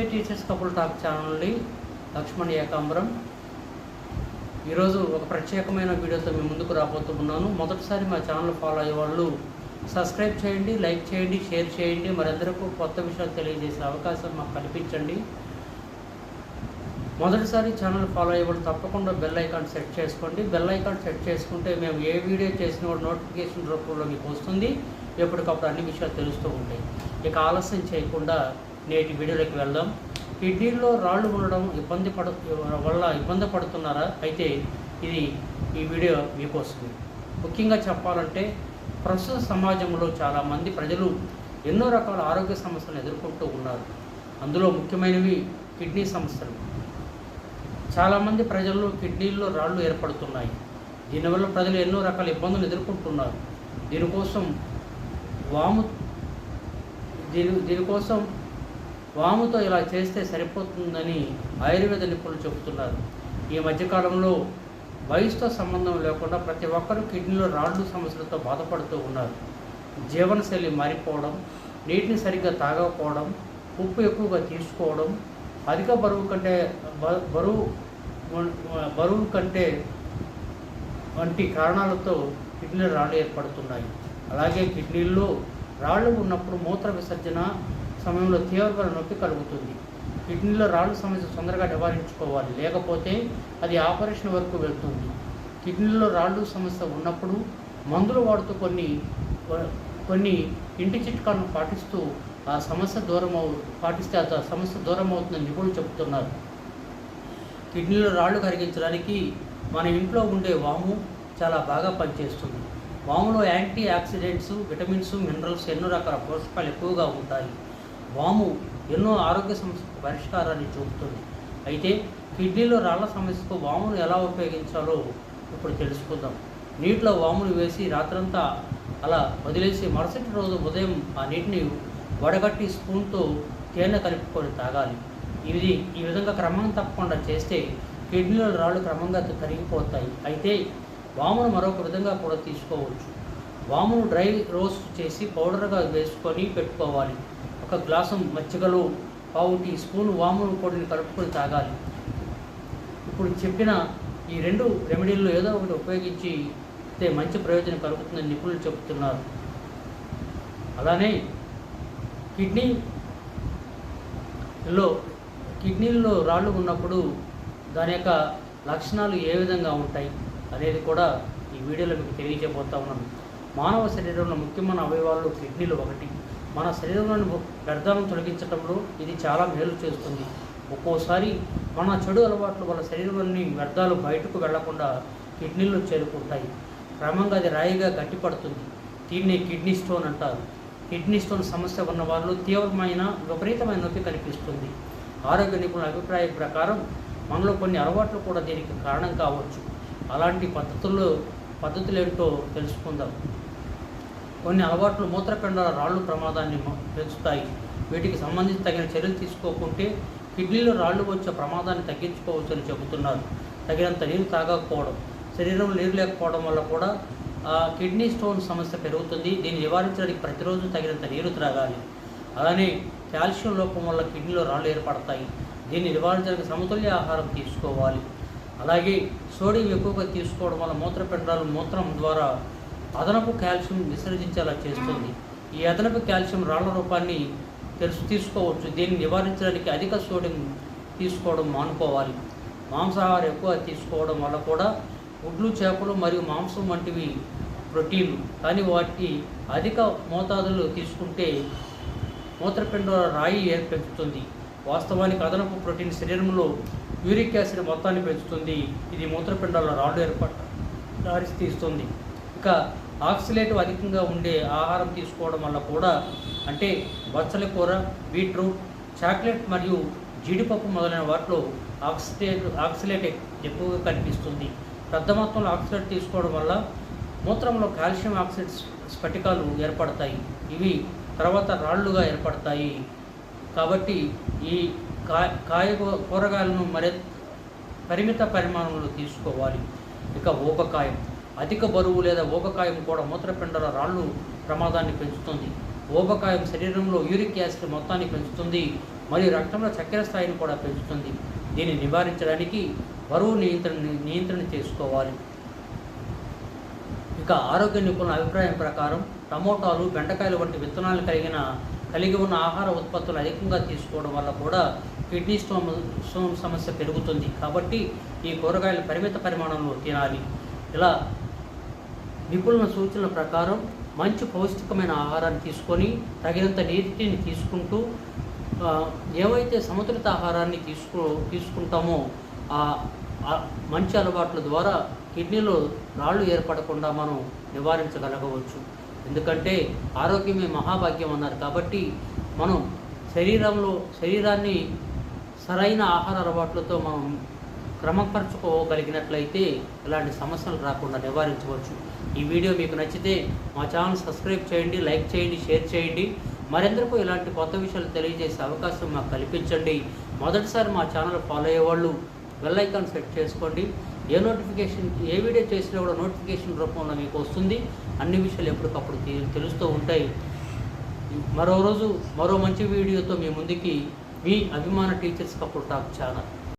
నమస్తే teachers couple talk channel Laxman Ekambaram. ఈరోజు ఒక ప్రత్యేకమైన వీడియోతో మీ ముందుకు రాబోతున్నాను. మొదటిసారి మా ఛానల్ ఫాలో అయ్యే వాళ్ళు సబ్స్క్రైబ్ చేయండి, లైక్ చేయండి, షేర్ చేయండి. మరందరికీ కొత్త విషయాలు తెలియజేసే అవకాశం మాకు కల్పించండి. మొదటిసారి ఛానల్ ఫాలో అయ్యే వాళ్ళు తప్పకుండా బెల్ ఐకాన్ సెట్ చేసుకోండి. బెల్ ఐకాన్ సెట్ చేసుకుంటే మేము ఏ వీడియో చేసిన నోటిఫికేషన్ రూపంలో మీకు వస్తుంది. ఎప్పటికప్పుడు అన్ని విషయాలు తెలుస్తూ ఉంటాయి. ఇక ఆలస్యం చేయకుండా నేటి వీడియోలోకి వెళ్దాం. కిడ్నీల్లో రాళ్ళు ఉండడం ఇబ్బంది పడుతున్నారా? అయితే ఈ వీడియో మీకోసం. ముఖ్యంగా చెప్పాలంటే ప్రస్తుత సమాజంలో చాలామంది ప్రజలు ఎన్నో రకాల ఆరోగ్య సమస్యలను ఎదుర్కొంటూ ఉన్నారు. అందులో ముఖ్యమైనవి కిడ్నీ సమస్యలు. చాలామంది ప్రజల్లో కిడ్నీల్లో రాళ్ళు ఏర్పడుతున్నాయి. దీనివల్ల ప్రజలు ఎన్నో రకాల ఇబ్బందులు ఎదుర్కొంటున్నారు. దీనికోసం వాముతో ఇలా చేస్తే సరిపోతుందని ఆయుర్వేద నిపుణులు చెబుతున్నారు. ఈ మధ్యకాలంలో వయసుతో సంబంధం లేకుండా ప్రతి ఒక్కరూ కిడ్నీలో రాళ్ళు సమస్యలతో బాధపడుతూ ఉన్నారు. జీవనశైలి మారిపోవడం, నీటిని సరిగ్గా తాగకపోవడం, ఉప్పు ఎక్కువగా తీసుకోవడం, అధిక బరువు కంటే వంటి కారణాలతో కిడ్నీలో రాళ్ళు ఏర్పడుతున్నాయి. అలాగే కిడ్నీల్లో రాళ్ళు ఉన్నప్పుడు మూత్ర విసర్జన సమయంలో తీవ్రమైన నొప్పి కలుగుతుంది. కిడ్నీలో రాళ్ళు సమస్య తొందరగా నివారించుకోవాలి, లేకపోతే అది ఆపరేషన్ వరకు వెళ్తుంది. కిడ్నీలో రాళ్ళు సమస్య ఉన్నప్పుడు మందులు వాడుతూ కొన్ని ఇంటి చిట్కాలను పాటిస్తే ఆ సమస్య దూరం అవుతుందని నిపుణులు చెబుతున్నారు. కిడ్నీలో రాళ్ళు కరిగించడానికి మన ఇంట్లో ఉండే వాము చాలా బాగా పనిచేస్తుంది. వాములో యాంటీ ఆక్సిడెంట్స్, విటమిన్స్, మినరల్స్, ఎన్నో రకాల పోషకాలు ఎక్కువగా ఉంటాయి. వాము ఎన్నో ఆరోగ్య సమస్యలకు పరిష్కారాన్ని చూపుతుంది. అయితే కిడ్నీలో రాళ్ల సమస్యకు వామును ఎలా ఉపయోగించాలో ఇప్పుడు తెలుసుకుందాం. నీటిలో వామును వేసి రాత్రంతా అలా వదిలేసి మరుసటి రోజు ఉదయం ఆ నీటిని వడగట్టి స్పూన్తో తేనె కలుపుకొని తాగాలి. ఈ విధంగా క్రమం తప్పకుండా చేస్తే కిడ్నీలో రాళ్ళు క్రమంగా కరిగిపోతాయి. అయితే వామును మరొక విధంగా కూడా తీసుకోవచ్చు. వామును డ్రై రోస్ట్ చేసి పౌడర్గా వేసుకొని పెట్టుకోవాలి. ఒక గ్లాసు మజ్జిగలో పావు టీ స్పూన్ వామును పొడిని కలుపుకొని తాగాలి. ఇప్పుడు చెప్పిన ఈ రెండు రెమెడీల్లో ఏదో ఒకటి ఉపయోగించితే మంచి ప్రయోజనం కలుగుతుందని నిపుణులు చెబుతున్నారు. అలానే కిడ్నీల్లో రాళ్ళు ఉన్నప్పుడు దాని యొక్క లక్షణాలు ఏ విధంగా ఉంటాయి అనేది కూడా ఈ వీడియోలో మీకు తెలియజేయబోతా ఉన్నాను. మానవ శరీరంలో ముఖ్యమైన అవయవాల్లో కిడ్నీలు ఒకటి. మన శరీరంలోని వ్యర్థాలను తొలగించడంలో ఇది చాలా మేలు చేస్తుంది. ఒక్కోసారి మన చెడు అలవాట్ల వల్ల శరీరంలోని వ్యర్థాలు బయటకు వెళ్లకుండా కిడ్నీల్లో చేరుకుంటాయి. క్రమంగా అది రాయిగా గట్టిపడుతుంది. దీన్ని కిడ్నీ స్టోన్ అంటారు. కిడ్నీ స్టోన్ సమస్య ఉన్న వారిలో తీవ్రమైన విపరీతమైన నొప్పి కనిపిస్తుంది. ఆరోగ్య నిపుణుల అభిప్రాయం ప్రకారం మనలో కొన్ని అలవాట్లు కూడా దీనికి కారణం కావచ్చు. అలాంటి పద్ధతులు ఏంటో తెలుసుకుందాం. కొన్ని అలవాట్లు మూత్రపిండాల రాళ్ళు ప్రమాదాన్ని పెంచుతాయి. వీటికి సంబంధించి తగిన చర్యలు తీసుకోకుంటే కిడ్నీలో రాళ్ళు వచ్చే ప్రమాదాన్ని తగ్గించుకోవచ్చని చెబుతున్నారు. తగినంత నీరు తాగకపోవడం, శరీరంలో నీరు లేకపోవడం వల్ల కూడా కిడ్నీ స్టోన్ సమస్య పెరుగుతుంది. దీన్ని నివారించడానికి ప్రతిరోజు తగినంత నీరు త్రాగాలి. అలానే కాల్షియం లోపం వల్ల కిడ్నీలో రాళ్ళు ఏర్పడతాయి. దీన్ని నివారించడానికి సమతుల్య ఆహారం తీసుకోవాలి. అలాగే సోడియం ఎక్కువగా తీసుకోవడం వల్ల మూత్రపిండాలు మూత్రం ద్వారా అదనపు కాల్షియం విసర్జించేలా చేస్తుంది. ఈ అదనపు కాల్షియం రాళ్ల రూపాన్ని తీసుకోవచ్చు. దీన్ని నివారించడానికి అధిక సోడియం తీసుకోవడం మానుకోవాలి. మాంసాహారం ఎక్కువ తీసుకోవడం వల్ల కూడా గుడ్లు, చేపలు మరియు మాంసం వంటివి ప్రోటీన్లు, కానీ వాటి అధిక మోతాదులు తీసుకుంటే మూత్రపిండాల రాయి పెంచుతుంది. వాస్తవానికి అదనపు ప్రోటీన్ శరీరంలో యూరిక్ యాసిడ్ మొత్తాన్ని పెంచుతుంది. ఇది మూత్రపిండాల రాళ్ళు దారితీస్తుంది. ఇక ఆక్సిలేటివ్ అధికంగా ఉండే ఆహారం తీసుకోవడం వల్ల కూడా, అంటే బచ్చల కూర, బీట్రూట్, చాక్లెట్ మరియు జీడిపప్పు మొదలైన వాటిలో ఆక్సిలేట్ ఎక్కువగా కనిపిస్తుంది. పెద్ద మొత్తంలో ఆక్సిలేట్ తీసుకోవడం వల్ల మూత్రంలో కాల్షియం ఆక్సైడ్ స్ఫటికాలు ఏర్పడతాయి. ఇవి తర్వాత రాళ్ళుగా ఏర్పడతాయి. కాబట్టి ఈ కూరగాయలను పరిమిత పరిమాణంలో తీసుకోవాలి. ఇక ఊబకాయం, అధిక బరువు లేదా ఊబకాయం కూడా మూత్రపిండాల రాళ్ళు ప్రమాదాన్ని పెంచుతుంది. ఊబకాయం శరీరంలో యూరిక్ యాసిడ్ మొత్తాన్ని పెంచుతుంది మరియు రక్తంలో చక్కెర స్థాయిని కూడా పెంచుతుంది. దీన్ని నివారించడానికి బరువు నియంత్రణ చేసుకోవాలి. ఇక ఆరోగ్య నిపుణుల అభిప్రాయం ప్రకారం టమోటాలు, బెండకాయలు వంటి విత్తనాలు కలిగి ఉన్న ఆహార ఉత్పత్తులు అధికంగా తీసుకోవడం వల్ల కూడా కిడ్నీ స్టోన్ సమస్య పెరుగుతుంది. కాబట్టి ఈ కూరగాయలు పరిమిత పరిమాణంలో తినాలి. ఇలా నిపుణుల సూచనల ప్రకారం మంచి పౌష్టికమైన ఆహారాన్ని తీసుకొని తగినంత నీటిని తీసుకుంటూ ఏవైతే సమతులిత ఆహారాన్ని తీసుకుంటామో ఆ మంచి అలవాట్ల ద్వారా కిడ్నీలో రాళ్ళు ఏర్పడకుండా మనం నివారించగలగవచ్చు. ఎందుకంటే ఆరోగ్యమే మహాభాగ్యం అన్నారు. కాబట్టి మనం శరీరాన్ని సరైన ఆహార అలవాట్లతో మనం క్రమపరచుకోగలిగినట్లయితే ఇలాంటి సమస్యలు రాకుండా నివారించవచ్చు. ఈ వీడియో మీకు నచ్చితే మా ఛానల్ సబ్స్క్రైబ్ చేయండి, లైక్ చేయండి, షేర్ చేయండి. మరెందరికీ ఇలాంటి కొత్త విషయాలు తెలియజేసే అవకాశం మాకు కల్పించండి. మొదటిసారి మా ఛానల్ ఫాలో అయ్యేవాళ్ళు బెల్ ఐకాన్ సెట్ చేసుకోండి. ఏ వీడియో చేసినా కూడా నోటిఫికేషన్ రూపంలో మీకు వస్తుంది. అన్ని విషయాలు ఎప్పటికప్పుడు తెలుస్తూ ఉంటాయి. మరో రోజు మరో మంచి వీడియోతో మీ ముందుకి మీ అభిమాన టీచర్స్ కపుల్ టాక్ ఛానల్.